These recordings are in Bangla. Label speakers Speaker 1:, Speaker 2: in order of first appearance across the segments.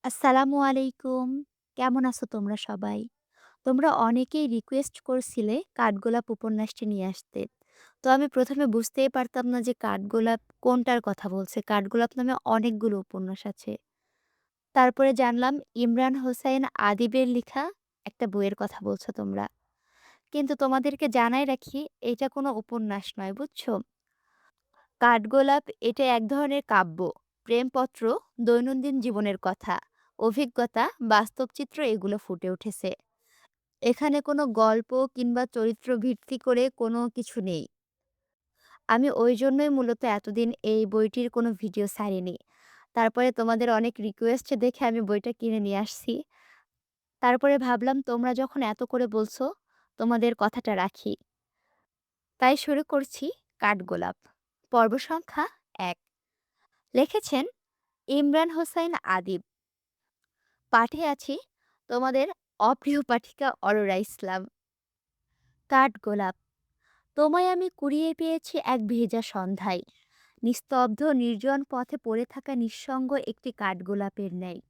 Speaker 1: আসসালামু আলাইকুম। কেমন আছো তোমরা সবাই? তোমরা অনেকেই রিকোয়েস্ট করছিলে কাঠগোলাপ উপন্যাসটি নিয়ে আসতে। তো আমি ১ম এ বুঝতেই পারতাম না যে কাঠগোলাপ কোনটার কথা বলছে। কাঠগোলাপ নামে অনেকগুলো উপন্যাস আছে। তারপরে জানলাম ইমরান হোসাইন আদিবের লিখা একটা বইয়ের কথা বলছো তোমরা। কিন্তু তোমাদেরকে জানাই রাখি এটা কোনো উপন্যাস নয়, বুঝছো? কাঠগোলাপ এটা এক ধরনের কাব্য, প্রেমপত্র, দৈনন্দিন জীবনের কথা, অভিজ্ঞতা, বাস্তব চিত্র এগুলো ফুটে উঠেছে। এখানে কোনো গল্প কিংবা চরিত্র ভিত্তি করে কোনো কিছু নেই। আমি ওই জন্যই মূলত এতদিন এই বইটির কোনো ভিডিও ছাড়িনি। তারপরে তোমাদের অনেক রিকোয়েস্ট দেখে আমি বইটা কিনে নিয়ে আসছি। তারপরে ভাবলাম তোমরা যখন এত করে বলছো, তোমাদের কথাটা রাখি। তাই শুরু করছি কাঠগোলাপ। পর্ব সংখ্যা ১। লিখেছেন ইমরান হোসাইন আদিব। পাঠে আছি তোমাদের অপ্রিয় পাঠিকা অরোরা ইসলাম। কাঠগোলাপ। তোমায় আমি কুড়িয়ে পেয়েছি এক ভেজা সন্ধ্যায়, নিস্তব্ধ নির্জন পথে পড়ে থাকা নিঃসঙ্গ একটি কাঠগোলাপের ন্যায়।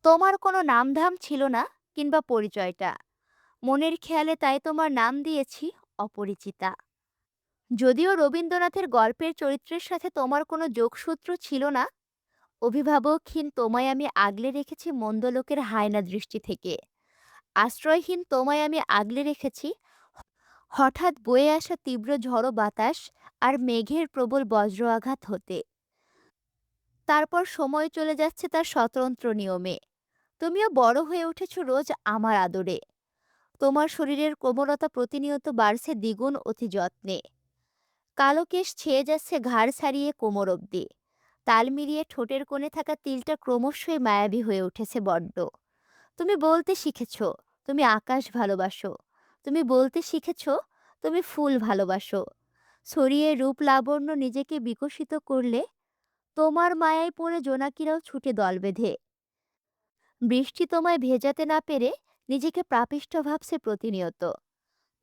Speaker 1: তোমার কোনো নামধাম ছিল না, কিংবা পরিচয়টা। মনের খেয়ালে তাই তোমার নাম দিয়েছি অপরিচিতা। যদিও রবীন্দ্রনাথের গল্পের চরিত্রের সাথে তোমার কোনো যোগসূত্র ছিল না, অভিভাবকহীন তোমায় আমি আগলে রেখেছি মন্দ লোকের হায়না দৃষ্টি থেকে। আশ্রয়হীন তোমায় আমি আগলে রেখেছি হঠাৎ বয়ে আসা তীব্র ঝড়ো বাতাস আর মেঘের প্রবল বজ্র আঘাত হতে। তারপর সময় চলে যাচ্ছে তার স্বতন্ত্র নিয়মে। তুমিও বড় হয়ে উঠেছ রোজ আমার আদরে। তোমার শরীরের কোমলতা প্রতিনিয়ত বাড়ছে দ্বিগুণ অতি যত্নে। কালো কেশ ছেয়ে যাচ্ছে ঘাড় ছাড়িয়ে কোমর অবধি। তাল মিলিয়ে ঠোঁটের কোণে থাকা তিলটা ক্রমশই মায়াবী হয়ে উঠেছে বড্ড। তুমি বলতে শিখেছ তুমি আকাশ ভালোবাসো। তুমি বলতে শিখেছ তুমি ফুল ভালোবাসো। ছড়িয়ে রূপ লাবণ্য নিজেকে বিকশিত করলে তোমার মায়ায় পড়ে জোনাকিরাও ছুটে দল বেঁধে। বৃষ্টি তোমায় ভেজাতে না পেরে নিজেকে প্রাপিষ্ট ভাবছে প্রতিনিয়ত।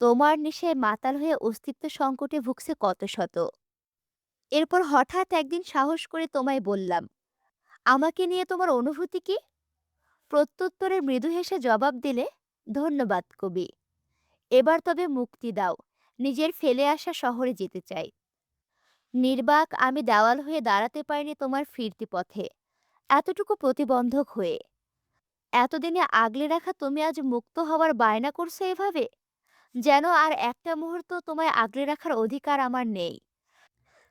Speaker 1: তোমার নেশায় মাতাল হয়ে অস্তিত্ব সংকটে ভুগছে কত শত। এরপর হঠাৎ একদিন সাহস করে তোমায় বললাম, আমাকে নিয়ে তোমার অনুভূতি কি? প্রত্যুত্তরে মৃদু হেসে জবাব দিলে, ধন্যবাদ কবি। এবার তবে মুক্তি দাও, নিজের ফেলে আসা শহরে যেতে চাই। নির্বাক আমি দেওয়াল হয়ে দাঁড়াতে পারিনি তোমার ফিরতি পথে, এতটুকু প্রতিবন্ধক হয়ে। এতদিনে আগলে রাখা তুমি আজ মুক্ত হওয়ার বায়না করছো এভাবে, যেন আর একটা মুহূর্ত তোমায় আগলে রাখার অধিকার আমার নেই।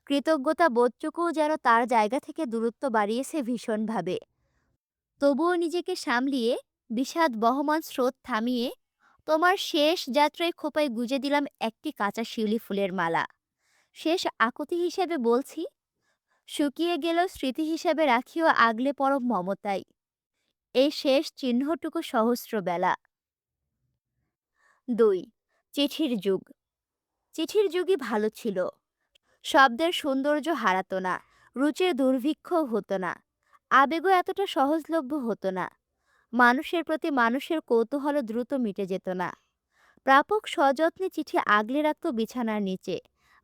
Speaker 1: কৃতজ্ঞতা বোধটুকুও যেন তার জায়গা থেকে দূরত্ব বাড়িয়েছে ভীষণভাবে। তবুও নিজেকে সামলিয়ে, বিষাদ বহমান স্রোত থামিয়ে, তোমার শেষ যাত্রায় খোপায় গুজে দিলাম একটি কাঁচা শিউলি ফুলের মালা। শেষ আকুতি হিসেবে বলছি, শুকিয়ে গেলেও স্মৃতি হিসেবে রাখিও আগলে পরম মমতায়। এই শেষ চিহ্নটুকু সহস্র বেলা। ২. চিঠির যুগ। চিঠির যুগই ভালো ছিল। শব্দের সৌন্দর্য হারাতো না, রুচির দুর্ভিক্ষও হতো না, আবেগও এতটা সহজলভ্য হতো না। মানুষের প্রতি মানুষের কৌতূহল দ্রুত মিটে যেত না। প্রাপক সযত্নে চিঠি আগলে রাখত বিছানার নিচে,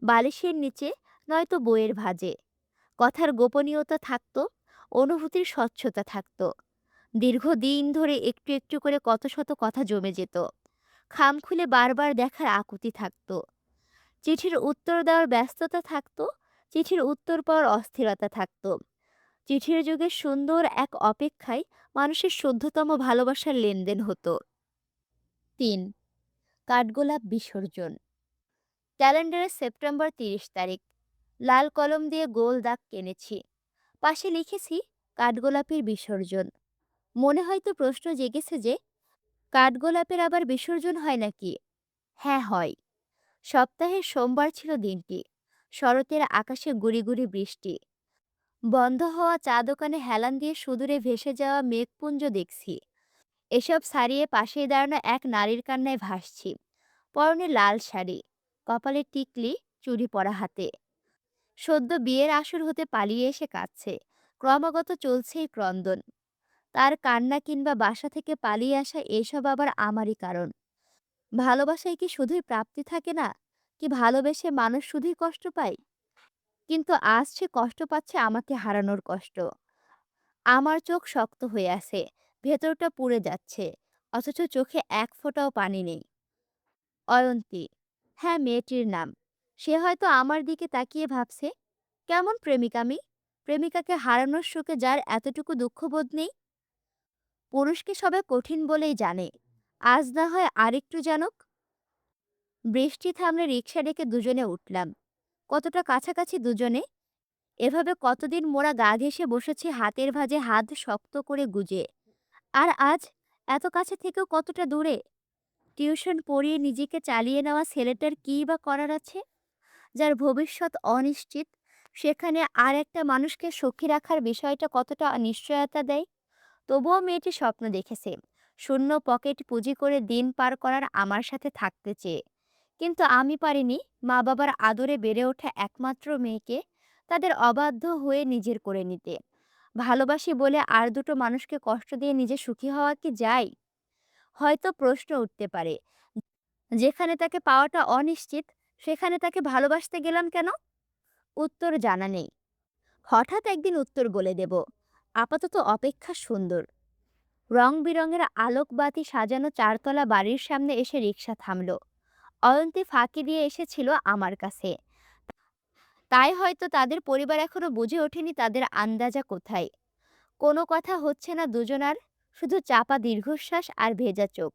Speaker 1: বালিশের নিচে, নয়তো বইয়ের ভাঁজে। কথার গোপনীয়তা থাকত, অনুভূতির স্বচ্ছতা থাকত। দীর্ঘদিন ধরে একটু একটু করে কত শত কথা জমে যেত। খাম খুলে বারবার দেখার আকুতি থাকত। চিঠির উত্তর দেওয়ার ব্যস্ততা থাকত, চিঠির উত্তর পাওয়ার অস্থিরতা থাকত। চিঠির যুগে সুন্দর এক অপেক্ষায় মানুষের শুদ্ধতম ভালোবাসার লেনদেন হতো। ৩. কাঠগোলাপ বিসর্জন। ক্যালেন্ডারে সেপ্টেম্বর ৩০ তারিখ। লাল কলম দিয়ে গোল দাগ টেনেছি। পাশে লিখেছি কাঠগোলাপের বিসর্জন। মনে হয়তো প্রশ্ন জেগেছে যে, কাঠগোলাপের আবার বিসর্জন হয় নাকি? হ্যাঁ, হয়। সপ্তাহের সোমবার ছিল দিনটি। শরতের আকাশে গুড়ি গুড়ি বৃষ্টি। বন্ধ হওয়া চা দোকানে হেলান দিয়ে সুদূরে ভেসে যাওয়া মেঘপুঞ্জ দেখছি। এসব ছাড়িয়ে পাশেই দাঁড়ানো এক নারীর কান্নায় ভাসছি। পরনে লাল শাড়ি, কপালে টিকলি, চুড়ি পরা হাতে। সদ্য বিয়ের আসর হতে পালিয়ে এসে কাঁদছে। ক্রমাগত চলছে এই ক্রন্দন। তার কান্না কিংবা বাসা থেকে পালিয়ে আসা এসব আবার আমারই কারণ। ভালোবাসায় কি শুধুই প্রাপ্তি থাকে না? কি ভালোবেসে মানুষ শুধুই কষ্ট পায়? কিন্তু আজ সে কষ্ট পাচ্ছে আমাকে হারানোর কষ্ট। আমার চোখ শক্ত হয়ে আছে, ভেতরটা পুড়ে যাচ্ছে, অথচ চোখে এক ফোঁটাও পানি নেই। অয়ন্তী, হ্যাঁ, মেয়েটির নাম। সে হয়তো আমার দিকে তাকিয়ে ভাবছে, কেমন প্রেমিক আমি, প্রেমিকাকে হারানোর শোকে যার এতটুকু দুঃখবোধ নেই। পুরুষকে সবাই কঠিন বলেই জানে, আজ না হয় আরেকটু জানুক। বৃষ্টি থামলে রিকশা ডেকে দুজনে উঠলাম। কতটা কাছাকাছি দুজনে! এভাবে কতদিন মোরা গা ঘেঁষে বসেছি হাতের ভাঁজে হাত শক্ত করে গুজে। আর আজ এত কাছে থেকেও কতটা দূরে! টিউশন পড়িয়ে নিজেকে চালিয়ে নেওয়া ছেলেটার কী বা করার আছে, যার ভবিষ্যৎ অনিশ্চিত, সেখানে আর একটা মানুষকে সুখী রাখার বিষয়টা কতটা নিশ্চয়তা দেয়। তবুও মেয়েটি স্বপ্ন দেখেছে, শূন্য পকেট পুঁজি করে দিন পার করার আমার সাথে থাকতে চেয়ে। কিন্তু আমি পারিনি মা বাবার আদরে বেড়ে ওঠা একমাত্র মেয়েকে তাদের অবাধ্য হয়ে নিজের করে নিতে। ভালোবাসি বলে আর দুটো মানুষকে কষ্ট দিয়ে নিজে সুখী হওয়া কি যায়? হয়তো প্রশ্ন উঠতে পারে, যেখানে তাকে পাওয়াটা অনিশ্চিত, সেখানে তাকে ভালোবাসতে গেলাম কেন? উত্তর জানা নেই। হঠাৎ একদিন উত্তর বলে দেব। আপাতত অপেক্ষা সুন্দর। রং বেরঙের আলোকবাতি সাজানো চারতলা বাড়ির সামনে এসে রিকশা থামল। অয়ন্তী ফাঁকি দিয়ে এসেছিল আমার কাছে। তাই হয়তো তাদের পরিবার এখনো বুঝে ওঠেনি তাদের আন্দাজা কোথায়। কোনো কথা হচ্ছে না দুজনার, শুধু চাপা দীর্ঘশ্বাস আর ভেজা চোখ।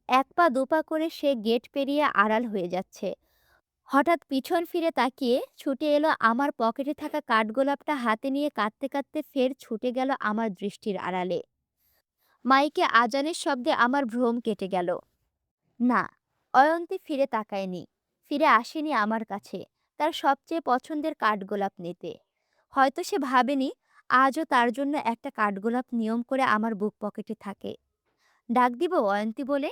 Speaker 1: এক পা দুপা করে সে গেট পেরিয়ে আড়াল হয়ে যাচ্ছে। হঠাৎ পিছন ফিরে তাকিয়ে ছুটে এলো, আমার পকেটে থাকা কাঠগোলাপটা হাতে নিয়ে কাঁদতে কাঁদতে ফের ছুটে গেল আমার দৃষ্টির আড়ালে। মাইকে আজানের শব্দে আমার ভ্রম কেটে গেল। না, অয়ন্তী ফিরে তাকায়নি, ফিরে আসেনি আমার কাছে তার সবচেয়ে পছন্দের কাঠগোলাপ নিতে। হয়তো সে ভাবেনি আজও তার জন্য একটা কাঠগোলাপ নিয়ম করে আমার বুক পকেটে থাকে। ডাক দিব অয়ন্তী বলে?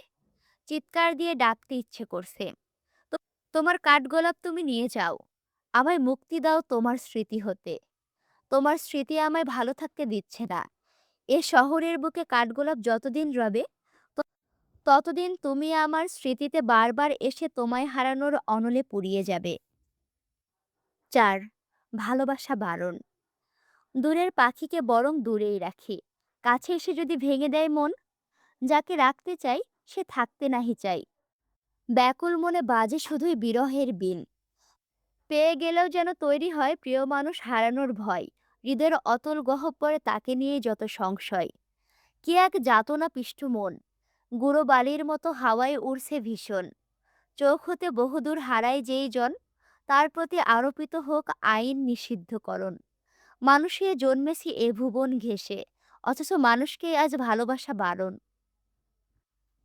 Speaker 1: চিৎকার দিয়ে ডাকতে ইচ্ছে করছে। তো তোমার কাঠগোলাপ তুমি নিয়ে যাও, আমায় মুক্তি দাও তোমার স্মৃতি হতে। তোমার স্মৃতি আমায় ভালো থাকতে দিচ্ছে না। এ শহরের বুকে কাঠগোলাপ যতদিন রবে, ততদিন তুমি আমার স্মৃতিতে বারবার এসে তোমায় হারানোর অনলে পুড়িয়ে যাবে। ৪. ভালোবাসা বারণ। দূরের পাখিকে বরং দূরেই রাখি, কাছে এসে যদি ভেঙে দেয় মন। যাকে রাখতে চাই সে থাকতে নাহি চাই। ব্যাকুল মনে বাজে শুধুই বিরহের বিন। পেয়ে গেলেও যেন তৈরি হয় প্রিয় মানুষ হারানোর ভয়। হৃদয়ের অতল গহ্বরে তাকে নিয়েই যত সংশয়। কি এক যাতনা পিষ্ট মন, গুঁড়ো বালির মতো হাওয়ায় উড়ছে ভীষণ। চোখ হতে বহুদূর হারায় যেই জন, তার প্রতি আরোপিত হোক আইন নিষিদ্ধকরণ। মানুষে জন্মেছি এ ভুবন ঘেঁষে, অথচ মানুষকে আজ ভালোবাসা বারণ।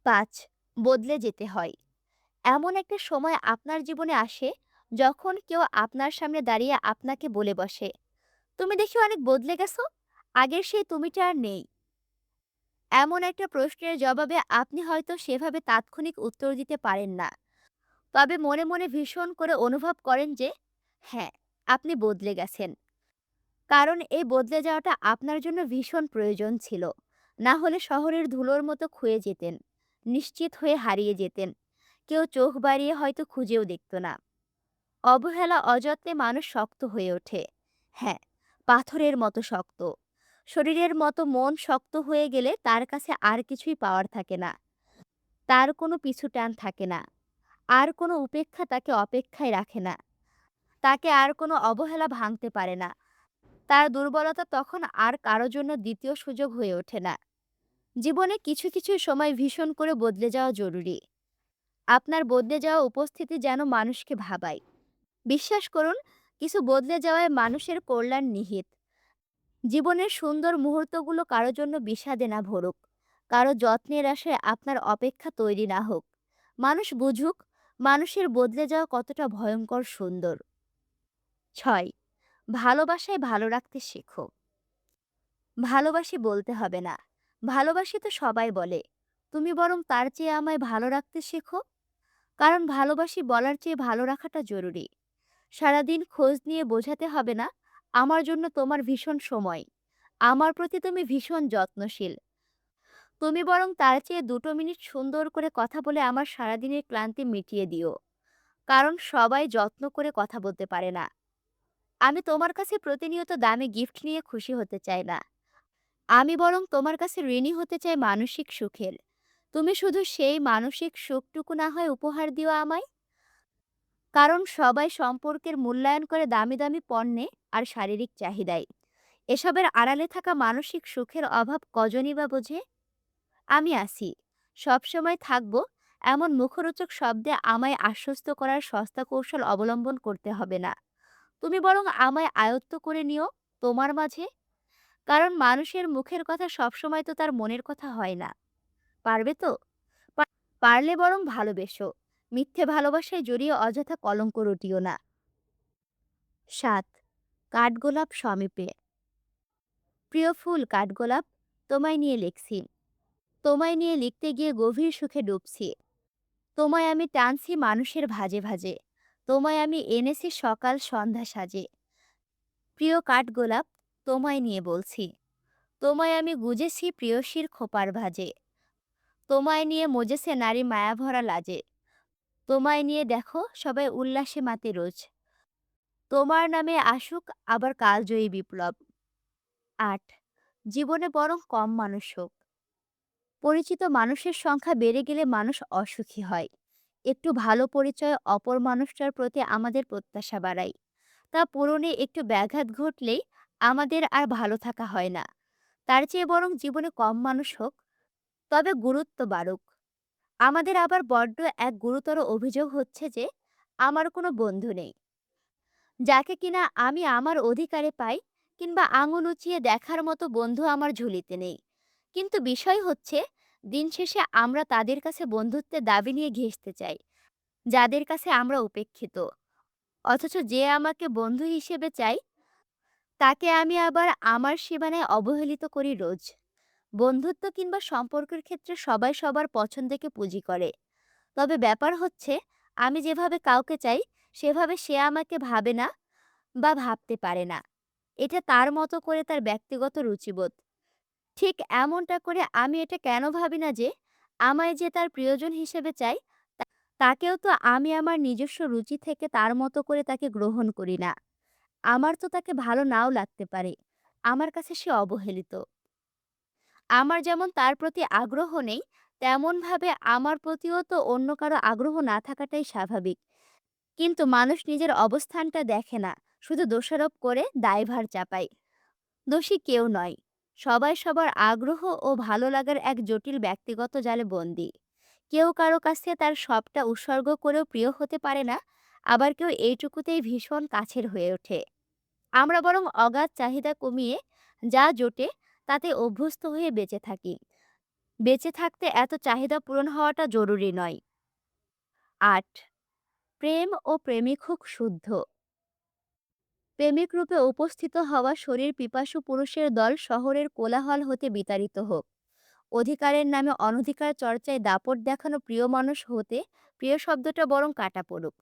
Speaker 1: ৫. বদলে যেতে হয়। এমন একটা সময় আপনার জীবনে আসে, যখন কেউ আপনার সামনে দাঁড়িয়ে আপনাকে বলে বসে, তুমি দেখি অনেক বদলে গেছো, আগের সেই তুমিটা আর নেই। এমন একটা প্রশ্নের জবাবে আপনি হয়তো সেভাবে তাৎক্ষণিক উত্তর দিতে পারেন না, তবে মনে মনে ভীষণ করে অনুভব করেন যে হ্যাঁ, আপনি বদলে গেছেন। কারণ এই বদলে যাওয়াটা আপনার জন্য ভীষণ প্রয়োজন ছিল। না হলে শহরের ধুলোর মতো ক্ষয়ে যেতেন, নিশ্চিত হয়ে হারিয়ে যেতেন। কেউ চোখ বাড়িয়ে হয়তো খুঁজেও দেখত না। অবহেলা অযত্নে মানুষ শক্ত হয়ে ওঠে। হ্যাঁ, পাথরের মতো শক্ত। শরীরের মতো মন শক্ত হয়ে গেলে তার কাছে আর কিছুই পাওয়ার থাকে না। তার কোনো পিছু টান থাকে না। আর কোনো উপেক্ষা তাকে অপেক্ষায় রাখে না। তাকে আর কোনো অবহেলা ভাঙতে পারে না। তার দুর্বলতা তখন আর কারো জন্য দ্বিতীয় সুযোগ হয়ে ওঠে না। জীবনে কিছু কিছু সময় ভীষণ করে বদলে যাওয়া জরুরি। আপনার বদলে যাওয়া উপস্থিতি যেন মানুষকে ভাবায়। বিশ্বাস করুন, কিছু বদলে যাওয়ায় মানুষের কল্যাণ নিহিত। জীবনের সুন্দর মুহূর্তগুলো কারো জন্য বিষাদে না ভরুক, কারো যত্নের আশায় আপনার অপেক্ষা তৈরি না হোক। মানুষ বুঝুক মানুষের বদলে যাওয়া কতটা ভয়ঙ্কর সুন্দর। ৬. ভালোবাসায় ভালো রাখতে শেখো। ভালোবাসি বলতে হবে না, ভালোবাসি তো সবাই বলে। তুমি বরং তার চেয়ে আমায় ভালো রাখতে শেখো। কারণ ভালোবাসি বলার চেয়ে ভালো রাখাটা জরুরি। সারাদিন খোঁজ নিয়ে বোঝাতে হবে না আমার জন্য তোমার ভীষণ সময়, আমার প্রতি তুমি ভীষণ যত্নশীল। তুমি বরং তার চেয়ে ২ মিনিট সুন্দর করে কথা বলে আমার সারাদিনের ক্লান্তি মিটিয়ে দিও। কারণ সবাই যত্ন করে কথা বলতে পারে না। আমি তোমার কাছে প্রতিনিয়ত দামি গিফট নিয়ে খুশি হতে চাই না। আমি বরং তোমার কাছে ঋণী হতে চাই মানসিক সুখের। তুমি শুধু সেই মানসিক সুখটুকু না হয় উপহার দিও আমায়। কারণ সবাই সম্পর্কের মূল্যায়ন করে দামি দামি পণ্যে আর শারীরিক চাহিদায়। এসবের আড়ালে থাকা মানসিক সুখের অভাব কজনই বা বোঝে? আমি আছি, সবসময় থাকবো, এমন মুখরোচক শব্দে আমায় আশ্বস্ত করার সস্তা কৌশল অবলম্বন করতে হবে না। তুমি বরং আমায় আয়ত্ত করে নিও তোমার মাঝে। কারণ মানুষের মুখের কথা সবসময় তো তার মনের কথা হয় না। পারবে তো? পারলে বরং ভালোবেসো। মিথ্যে ভালোবাসায় জড়িয়ে অযথা কলঙ্ক রটিও না। ৭. কাঠগোলাপ সমীপে। প্রিয় ফুল কাঠগোলাপ, তোমায় নিয়ে লিখছি। তোমায় নিয়ে লিখতে গিয়ে গভীর সুখে ডুবছি। তোমায় আমি টানছি মানুষের ভাজে ভাজে। তোমায় আমি এনেছি সকাল সন্ধ্যা সাজে। প্রিয় কাঠগোলাপ, তোমায় নিয়ে বলছি। তোমায় আমি গুজেছি প্রেয়সীর খোপার ভাজে। তোমায় নিয়ে মজেছে নারী মায়াভরা লাজে। তোমায় নিয়ে দেখো সবাই উল্লাসে মাতে রোজ। তোমার নামে আসুক আবার কালজয়ী বিপ্লব। ৮. জীবনে বরং কম মানুষ হোক। পরিচিত মানুষের সংখ্যা বেড়ে গেলে মানুষ অসুখী হয়। একটু ভালো পরিচয় অপর মানুষটার প্রতি আমাদের প্রত্যাশা বাড়ায়। তা পূরণে একটু ব্যাঘাত ঘটলেই আমাদের আর ভালো থাকা হয় না। তার চেয়ে বরং জীবনে কম মানুষ হোক, তবে গুরুত্ব বাড়ুক। আমাদের আবার বড্ড এক গুরুতর অভিযোগ হচ্ছে যে আমার কোনো বন্ধু নেই, যাকে কিনা আমি আমার অধিকারে পাই, কিংবা আঙুল উঁচিয়ে দেখার মতো বন্ধু আমার ঝুলিতে নেই। কিন্তু বিষয় হচ্ছে, দিন শেষে আমরা তাদের কাছে বন্ধুত্বের দাবি নিয়ে ঘেঁষতে চাই, যাদের কাছে আমরা উপেক্ষিত। অথচ যে আমাকে বন্ধু হিসেবে চাই, তাকে আমি আবার আমার সীমানায় অবহেলিত করি রোজ। বন্ধুত্ব কিংবা সম্পর্কের ক্ষেত্রে সবাই সবার পছন্দকে পুঁজি করে। তবে ব্যাপার হচ্ছে, আমি যেভাবে কাউকে চাই সেভাবে সে আমাকে ভাবে না বা ভাবতে পারে না। এটা তার মতো করে তার ব্যক্তিগত রুচিবোধ। ঠিক এমনটা করে আমি এটা কেন ভাবি না যে আমায় যে তার প্রিয়জন হিসেবে চাই, তাকেও তো আমি আমার নিজস্ব রুচি থেকে তার মতো করে তাকে গ্রহণ করি না। আমার তো তাকে ভালো নাও লাগতে পারে। আমার কাছে সে অবহেলিত। আমার যেমন তার প্রতি আগ্রহ নেই, তেমনভাবে আমার প্রতিও তো অন্য কারো আগ্রহ না থাকাটাই স্বাভাবিক। কিন্তু মানুষ নিজের অবস্থানটা দেখে না, শুধু দোষারোপ করে দায়ভার চাপায়। দোষী কেউ নয়। সবাই সবার আগ্রহ ও ভালো লাগার এক জটিল ব্যক্তিগত জালে বন্দী। কেউ কারো কাছে তার সবটা উৎসর্গ করেও প্রিয় হতে পারে না, আবার কেউ এইটুকুতেই ভীষণ কাছের হয়ে ওঠে। আমরা বরং অগাধ চাহিদা কমিয়ে যা জোটে তাতে অভ্যস্ত হয়ে বেঁচে থাকি। বেঁচে থাকতে এত চাহিদা পূরণ হওয়াটা জরুরি নয়। ৮. প্রেম ও প্রেমিক হোক শুদ্ধ। প্রেমিক রূপে উপস্থিত হওয়া শরীর পিপাসু পুরুষের দল শহরের কোলাহল হতে বিতাড়িত হোক। অধিকারের নামে অনধিকার চর্চায় দাপট দেখানো প্রিয় মানুষ হতে প্রিয় শব্দটা বরং কাটা পড়ুক।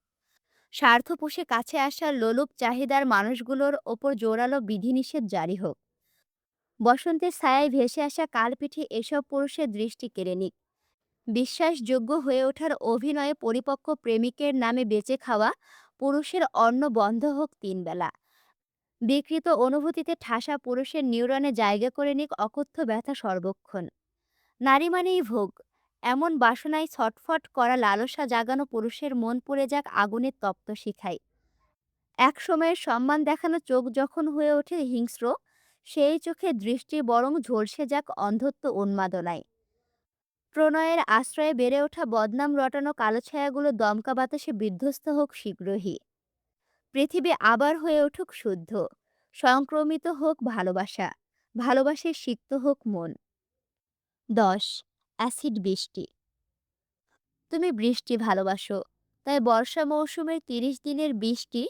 Speaker 1: স্বার্থ পুষে কাছে আসা লোলুপ চাহিদার মানুষগুলোর ওপর জোরালো বিধিনিষেধ জারি হোক। বসন্তের ছায়ায় ভেসে আসা কালপিঠে এসব পুরুষের দৃষ্টি কেড়ে নিক। বিশ্বাসযোগ্য হয়ে ওঠার অভিনয়ে পরিপক্ক প্রেমিকের নামে বেঁচে খাওয়া পুরুষের অন্ন বন্ধ হোক ৩ বেলা। বিকৃত অনুভূতিতে ঠাসা পুরুষের নিউরনে জায়গা করে নিক অকথ্য ব্যথা সর্বক্ষণ। নারী মানেই ভোগ, এমন বাসনায় ছটফট করা লালসা জাগানো পুরুষের মন পুড়ে যাক আগুনের তপ্ত শিখায়। এক সময়ের সম্মান দেখানো চোখ যখন হয়ে ওঠে হিংস্র, সেই চোখে দৃষ্টি বরং ঝলসে যাক অন্ধত্ব উন্মাদনায়। প্রণয়ের আশ্রয়ে বেড়ে ওঠা বদনাম রটানো কালো ছায়াগুলো দমকা বাতাসে বিধ্বস্ত হোক শীঘ্রই। পৃথিবী আবার হয়ে উঠুক শুদ্ধ, সংক্রমিত হোক ভালোবাসা, ভালোবাসায় সিক্ত হোক মন। ১০. অ্যাসিড বৃষ্টি। তুমি বৃষ্টি ভালোবাসো, তাই বর্ষা মৌসুমের ৩০ দিনের বৃষ্টি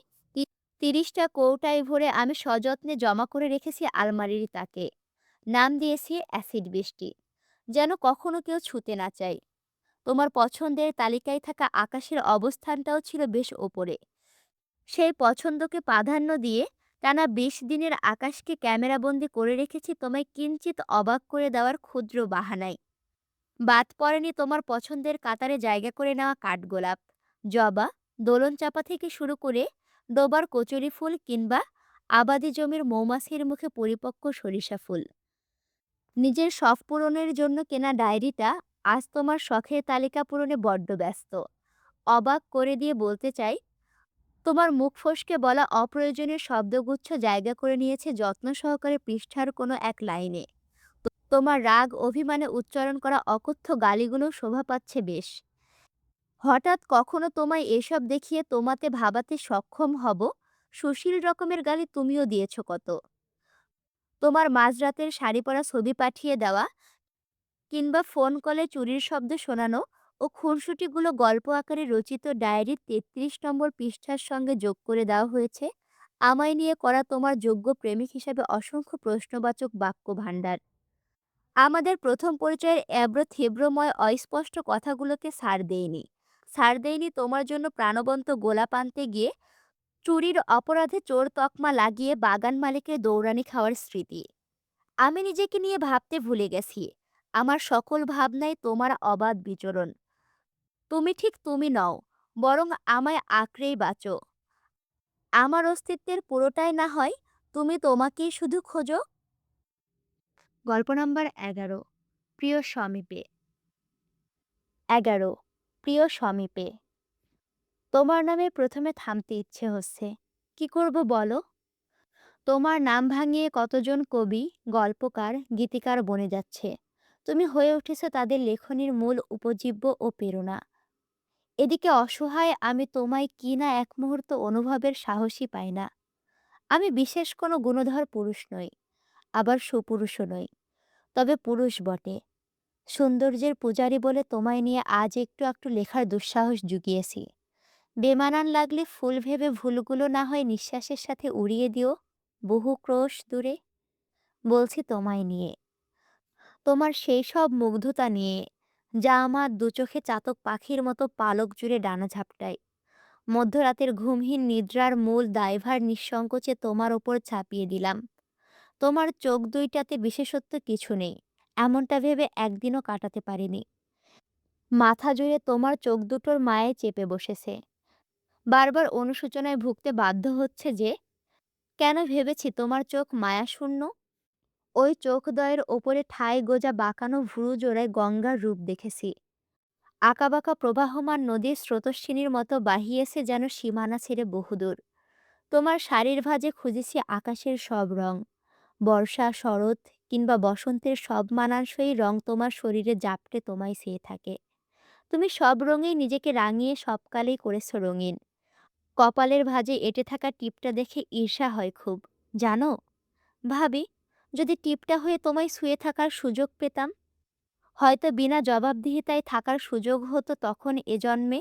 Speaker 1: ৩০টা কৌটায় ভরে আমি সযত্নে জমা করে রেখেছি আলমারির তাকে। নাম দিয়েছি অ্যাসিড বৃষ্টি, যেন কখনো কেউ ছুতে না চায়। তোমার পছন্দের তালিকায় থাকা আকাশের অবস্থানটাও ছিল বেশ ওপরে। সেই পছন্দকে প্রাধান্য দিয়ে টানা ২০ দিনের আকাশকে ক্যামেরাবন্দি করে রেখেছি তোমায় কিঞ্চিত অবাক করে দেওয়ার ক্ষুদ্র বাহানায়। বাদ পড়েনি তোমার পছন্দের কাতারে জায়গা করে নেওয়া কাঠগোলাপ, জবা, দোলন চাপা থেকে শুরু করে ডোবার কচুরি ফুল, কিংবা আবাদি জমির মৌমাছির মুখে পরিপক্ক সরিষা ফুল। নিজের শখ পূরণের জন্য কেনা ডায়েরিটা আজ তোমার শখের তালিকা পূরণে বড্ড ব্যস্ত। অবাক করে দিয়ে বলতে চাই, তোমার মুখ ফসকে বলা অপ্রয়োজনীয় শব্দগুচ্ছ জায়গা করে নিয়েছে যত্ন সহকারে পৃষ্ঠার কোনো এক লাইনে। তোমার রাগ অভিমানে উচ্চারণ করা অকথ্য গালিগুলো শোভা পাচ্ছে বেশ। হঠাৎ কখনো তোমায় এসব দেখিয়ে তোমাতে ভাবাতে সক্ষম হব, সুশীল রকমের গালি তুমিও দিয়েছ কত। তোমার মাঝরাতের শাড়ি পরা ছবি পাঠিয়ে দেওয়া, কিংবা ফোন কলে চুরির শব্দ শোনানো ও খুনসুটিগুলো গল্প আকারে রচিত ডায়েরির ৩৩ নম্বর পৃষ্ঠার সঙ্গে যোগ করে দেওয়া হয়েছে আমায় নিয়ে করা তোমার যোগ্য প্রেমিক হিসাবে অসংখ্য প্রশ্নবাচক বাক্য ভাণ্ডার। আমাদের প্রথম পরিচয়ের এব্র থিব্রময় অস্পষ্ট কথাগুলোকে ছাড় দেয়নি তোমার জন্য প্রাণবন্ত গোলাপ আনতে গিয়ে চুরির অপরাধে চোর তকমা লাগিয়ে বাগান মালিকের দৌড়ানি খাওয়ার স্মৃতি। আমি নিজেকে নিয়ে ভাবতে ভুলে গেছি, আমার সকল ভাবনাই তোমার অবাধ বিচরণ। তুমি ঠিক তুমি নও, বরং আমায় আঁকড়েই বাঁচো। আমার অস্তিত্বের পুরোটাই না হয় তুমি তোমাকেই শুধু খোঁজো। গল্প নাম্বার ১১, প্রিয় সমীপে। ১১, প্রিয় সমীপে। তোমার নামে প্রথমে থামতে ইচ্ছে হচ্ছে, কি করব বলো। তোমার নাম ভাঙিয়ে কতজন কবি, গল্পকার, গীতিকার বনে যাচ্ছে। তুমি হয়ে উঠেছ তাদের লেখনীর মূল উপজীব্য ও প্রেরণা। এদিকে অসহায় আমি তোমায় কি না এক মুহূর্ত অনুভবের সাহসই পাই না। আমি বিশেষ কোনো গুণধর পুরুষ নই, আবার সুপুরুষও নই, তবে পুরুষ বটে। সৌন্দর্যের পূজারী বলে তোমায় নিয়ে আজ একটু একটু লেখার দুঃসাহস জুগিয়েছি। বেমানান লাগলে ফুল ভেবে ভুলগুলো না হয় নিঃশ্বাসের সাথে উড়িয়ে দিও বহু ক্রোশ দূরে। বলছি তোমায় নিয়ে, তোমার সেই সব মুগ্ধতা নিয়ে যা আমার দুচোখে চাতক পাখির মতো পালক জুড়ে ডানা ঝাপটায়। মধ্যরাতের ঘুমহীন নিদ্রার মূল দায়ভার নিঃসংকোচে তোমার ওপর চাপিয়ে দিলাম। তোমার চোখ দুইটাতে বিশেষত্ব কিছু নেই, এমনটা ভেবে একদিনও কাটাতে পারিনি। মাথা জুড়ে তোমার চোখ দুটোর মায়ে চেপে বসেছে। বারবার অনুশোচনায় ভুগতে বাধ্য হচ্ছে যে কেন ভেবেছি তোমার চোখ মায়াশূন্য। ওই চোখদ্বয়ের ওপরে ঠায় গোজা বাঁকানো ভুরু জোড়ায় গঙ্গার রূপ দেখেছি। আঁকাবাঁকা প্রবাহমান নদীর স্রোতস্বিনীর মতো বাহিয়েছে যেন সীমানা ছেড়ে বহুদূর। তোমার শাড়ির ভাঁজে খুঁজেছি আকাশের সব রং, বর্ষা, শরৎ কিংবা বসন্তের সব মানানসই রং তোমার শরীরে জাপটে তোমায় চেয়ে থাকে। তুমি সব রঙেই নিজেকে রাঙিয়ে সবকালেই করেছ রঙিন। কপালের ভাঁজে এঁটে থাকা টিপটা দেখে ঈর্ষা হয় খুব, জানো। ভাবি, যদি টিপটা হয়ে তোমায় শুয়ে থাকার সুযোগ পেতাম, হয়তো বিনা জবাবদিহিতায় থাকার সুযোগ হতো তখন এ জন্মে।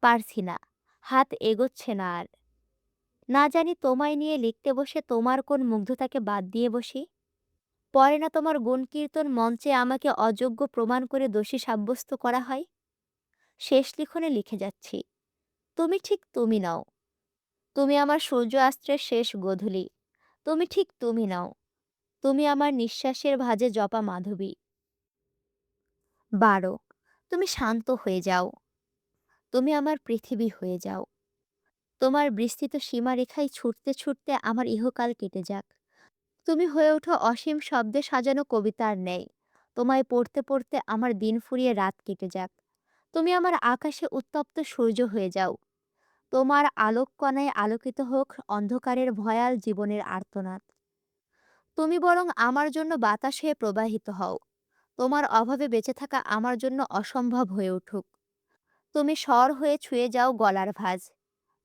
Speaker 1: পারছি না, হাত এগোচ্ছে না আর। না জানি তোমায় নিয়ে লিখতে বসে তোমার কোন মুগ্ধতাকে বাদ দিয়ে বসি। পরে না তোমার গুণকীর্তন মঞ্চে আমাকে অযোগ্য প্রমাণ করে দোষী সাব্যস্ত করা হয়। শেষ লিখনে লিখে যাচ্ছি, তুমি ঠিক তুমি নও। তুমি আমার সূর্য অস্তের শেষ গোধূলি। তুমি ঠিক তুমি নও। তুমি আমার নিঃশ্বাসের ভাঁজে জপা মাধবী। ১২, তুমি শান্ত হয়ে যাও। তুমি আমার পৃথিবী হয়ে যাও। তোমার বিস্তৃত সীমারেখায় ছুটতে ছুটতে আমার ইহকাল কেটে যাক। তুমি হয়ে ওঠো অসীম শব্দে সাজানো কবিতার ন্যায়। তোমায় পড়তে পড়তে আমার দিন ফুরিয়ে রাত কেটে যাক। তুমি আমার আকাশে উত্তপ্ত সূর্য হয়ে যাও। তোমার আলোক কণায় আলোকিত হোক অন্ধকারের ভয়াল জীবনের আর্তনাদ। তুমি বরং আমার জন্য বাতাস হয়ে প্রবাহিত হও। তোমার অভাবে বেঁচে থাকা আমার জন্য অসম্ভব হয়ে উঠুক। তুমি স্বর হয়ে ছুঁয়ে যাও গলার ভাঁজ।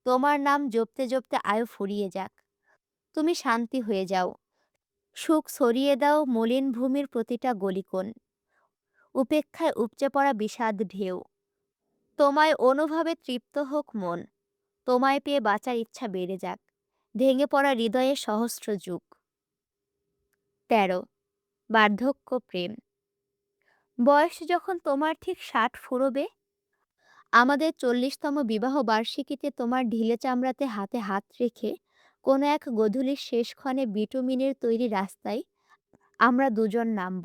Speaker 1: তোমার নাম জপতে জপতে আয়ু ফুরিয়ে যাক। তুমি শান্তি হয়ে যাও। সুখ ছড়িয়ে দাও মলিন ভূমির প্রতিটা গলিকোণ। উপেক্ষায় উপচে পড়া বিষাদ ঢেউ। তোমায় অনুভবে তৃপ্ত হোক মন। তোমায় পেয়ে বাঁচার ইচ্ছা বেড়ে যাক। ভেঙে পড়া হৃদয়ে সহস্র যুগ। ১৩, বার্ধক্য প্রেম। বয়স যখন তোমার ঠিক ৬০ ফুরোবে, আমাদের ৪০তম বিবাহ বার্ষিকীতে তোমার ঢিলে চামড়াতে হাতে হাত রেখে কোনো এক গোধূলির শেষক্ষণে বিটুমিনের তৈরি রাস্তায় আমরা দুজন নামব।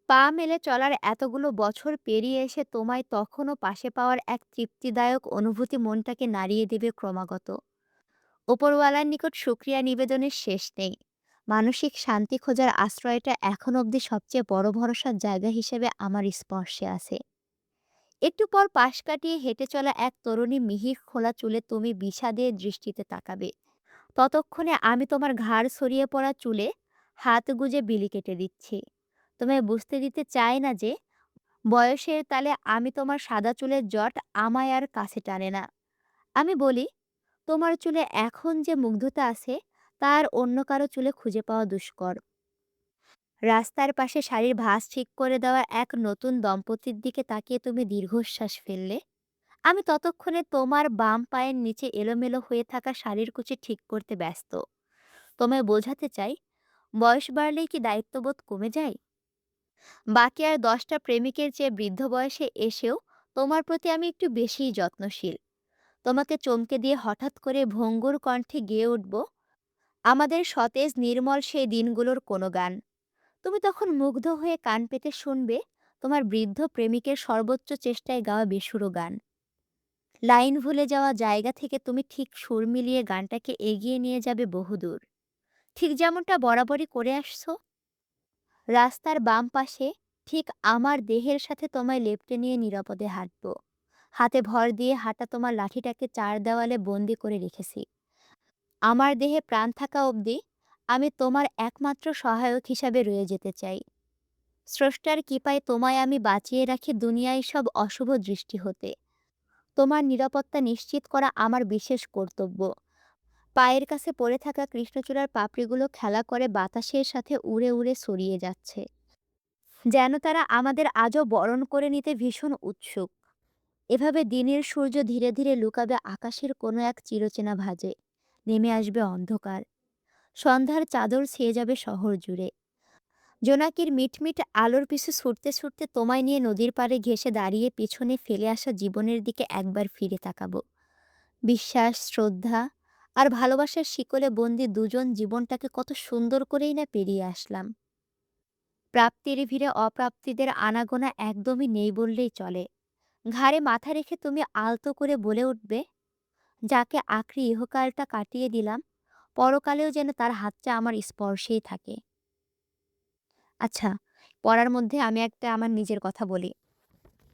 Speaker 1: পা মেলে চলার এতগুলো বছর পেরিয়ে এসে তোমায় তখনও পাশে পাওয়ার এক তৃপ্তিদায়ক অনুভূতি মনটাকে নাড়িয়ে দেবে ক্রমাগত। ওপরওয়ালার নিকট শুকরিয়া নিবেদনের শেষ নেই। মানসিক শান্তি খোঁজার আশ্রয়টা এখনো অবধি সবচেয়ে বড় ভরসার জায়গা হিসেবে আমার স্পর্শে আছে। একটু পর পাশ কাটিয়ে হেঁটে চলা এক তরুণী মিহির খোলা চুলে তুমি বিষাদের দৃষ্টিতে তাকাবে। ততক্ষণে আমি তোমার ঘাড় ছড়িয়ে পড়া চুলে হাত গুজে বিলি কেটে দিচ্ছি। তোমায় বুঝতে দিতে চাই না যে বয়সের তালে আমি তোমার সাদা চুলের জট আমায় আর কাছে টানে না। আমি বলি, তোমার চুলে এখন যে মুগ্ধতা আছে তার অন্য কারো চুলে খুঁজে পাওয়া দুষ্কর। রাস্তার পাশে শাড়ির ভাঁজ ঠিক করে দেওয়া এক নতুন দম্পতির দিকে তাকিয়ে তুমি দীর্ঘশ্বাস ফেললে। আমি ততক্ষণে তোমার বাম পায়ের নিচে এলোমেলো হয়ে থাকা শাড়ির কুচি ঠিক করতে ব্যস্ত। তোমায় বোঝাতে চাই, বয়স বাড়লেই কি দায়িত্ববোধ কমে যায়? বাকি আর ১০টা প্রেমিকের চেয়ে বৃদ্ধ বয়সে এসেও তোমার প্রতি আমি একটু বেশিই যত্নশীল। তোমাকে চমকে দিয়ে হঠাৎ করে ভঙ্গুর কণ্ঠে গেয়ে উঠব আমাদের সতেজ নির্মল সেই দিনগুলোর কোনো গান। তুমি তখন মুগ্ধ হয়ে কান পেতে শুনবে তোমার বৃদ্ধ প্রেমিকের সর্বোচ্চ চেষ্টায় গাওয়া বেসুরো গান। লাইন ভুলে যাওয়া জায়গা থেকে তুমি ঠিক সুর মিলিয়ে গানটাকে এগিয়ে নিয়ে যাবে বহুদূর, ঠিক যেমনটা বরাবরই করে আসছো। রাস্তার বাম পাশে ঠিক আমার দেহের সাথে তোমায় লেপ্টে নিয়ে নিরাপদে হাঁটবো। হাতে ভর দিয়ে হাঁটা তোমার লাঠিটাকে চার দেওয়ালে বন্দি করে রেখেছি। আমার দেহে প্রাণ থাকা অবধি আমি তোমার একমাত্র সহায়ক হিসাবে রয়ে যেতে চাই। স্রষ্টার কৃপায় তোমায় আমি বাঁচিয়ে রাখি দুনিয়ায় সব অশুভ দৃষ্টি হতে। তোমার নিরাপত্তা নিশ্চিত করা আমার বিশেষ কর্তব্য। পায়ের কাছে পড়ে থাকা কৃষ্ণচূড়ার পাপড়িগুলো খেলা করে বাতাসের সাথে উড়ে উড়ে ছড়িয়ে যাচ্ছে, যেন তারা আমাদের আজও বরণ করে নিতে ভীষণ উৎসুক। এভাবে দিনের সূর্য ধীরে ধীরে লুকাবে আকাশের কোনো এক চিরচেনা ভাঁজে। নেমে আসবে অন্ধকার। সন্ধ্যার চাদর ছেয়ে যাবে শহর জুড়ে। জোনাকির মিটমিট আলোর পিছু ছুটতে ছুটতে তোমায় নিয়ে নদীর পাড়ে ঘেঁষে দাঁড়িয়ে পিছনে ফেলে আসা জীবনের দিকে একবার ফিরে তাকাবো। বিশ্বাস, শ্রদ্ধা আর ভালোবাসার শিকলে বন্দি দুজন জীবনটাকে কত সুন্দর করেই না পেরিয়ে আসলাম। প্রাপ্তির ভিড়ে অপ্রাপ্তিদের আনাগোনা একদমই নেই বললেই চলে। ঘাড়ে মাথা রেখে তুমি আলতো করে বলে উঠবে, যাকে আঁকড়ে ইহকালটা কাটিয়ে দিলাম, পরকালেও যেন তার হাতটা আমার স্পর্শেই থাকে। আচ্ছা, পড়ার মধ্যে আমি একটা আমার নিজের কথা বলি।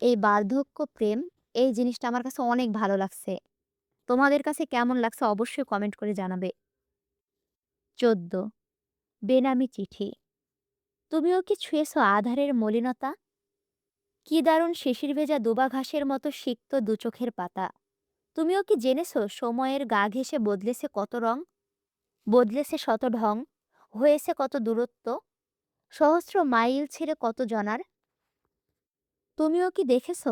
Speaker 1: এই বার্ধক্য প্রেম, এই জিনিসটা আমার কাছে অনেক ভালো লাগছে। তোমাদের কাছে কেমন লাগছে অবশ্যই কমেন্ট করে জানাবে। ১৪, বেনামি চিঠি। তুমিও কি ছুঁয়েছ আধারের মলিনতা? কি দারুণ শিশির ভেজা দুবা ঘাসের মতো সিক্ত দুচোখের পাতা। তুমিও কি জেনেছ সময়ের গা ঘেঁষে বদলেছে কত রং, বদলেছে শত ঢং, হয়েছে কত দূরত্ব, সহস্র মাইল ছেড়ে কত জনার। তুমিও কি দেখেছ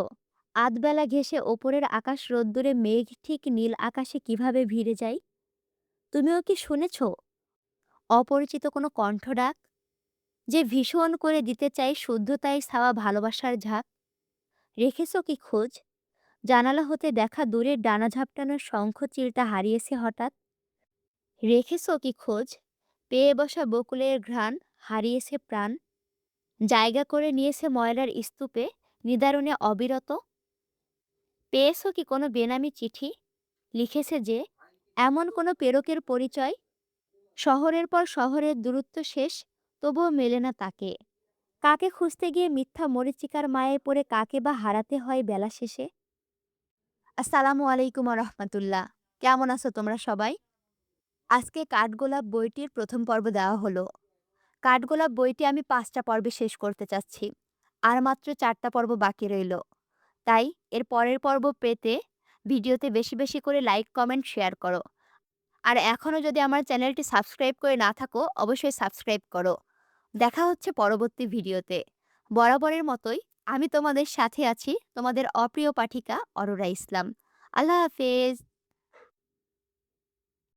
Speaker 1: আধবেলা ঘেঁষে ওপরের আকাশ রোদ্দুরে মেঘ ঠিক নীল আকাশে কিভাবে ভিড়ে যায়? তুমিও কি শুনেছ অপরিচিত কোনো কণ্ঠডাক, যে ভীষণ করে দিতে চাই শুদ্ধতায় ছাওয়া ভালোবাসার ঝাঁক? রেখেছ কি খোঁজ জানালা হতে দেখা দূরের ডানা ঝাপটানো শঙ্খ চিলটা হারিয়েছে হঠাৎ? রেখেছ কি খোঁজ পেয়ে বসা বকুলের ঘ্রাণ হারিয়েছে প্রাণ, জায়গা করে নিয়েছে ময়লার স্তূপে নিদারুণে অবিরত? পেয়েছ কি কোনো বেনামি চিঠি লিখেছে যে এমন কোনো প্রেরকের পরিচয়? শহরের পর শহরের দূরত্ব শেষ, তবুও মেলে না তাকে। কাকে খুঁজতে গিয়ে মিথ্যা মরীচিকার মায়ে পড়ে কাকে বা হারাতে হয় বেলা শেষে? আসসালামু আলাইকুম রহমতুল্লাহ। কেমন আছো তোমরা সবাই? আজকে কাঠগোলাপ বইটির প্রথম পর্ব দেওয়া হলো। কাঠগোলাপ বইটি আমি ৫টা পর্বে শেষ করতে চাচ্ছি। আর মাত্র ৪টা পর্ব বাকি রইল। তাই এর পরের পর্ব পেতে ভিডিওতে বেশি বেশি করে লাইক, কমেন্ট, শেয়ার করো। আর এখনও যদি আমার চ্যানেলটি সাবস্ক্রাইব করে না থাকো অবশ্যই সাবস্ক্রাইব করো। দেখা হচ্ছে পরবর্তী ভিডিওতে। বরাবরের মতোই আমি তোমাদের সাথে আছি, তোমাদের অপ্রিয় পাঠিকা অরোরা ইসলাম। আল্লাহ হাফেজ।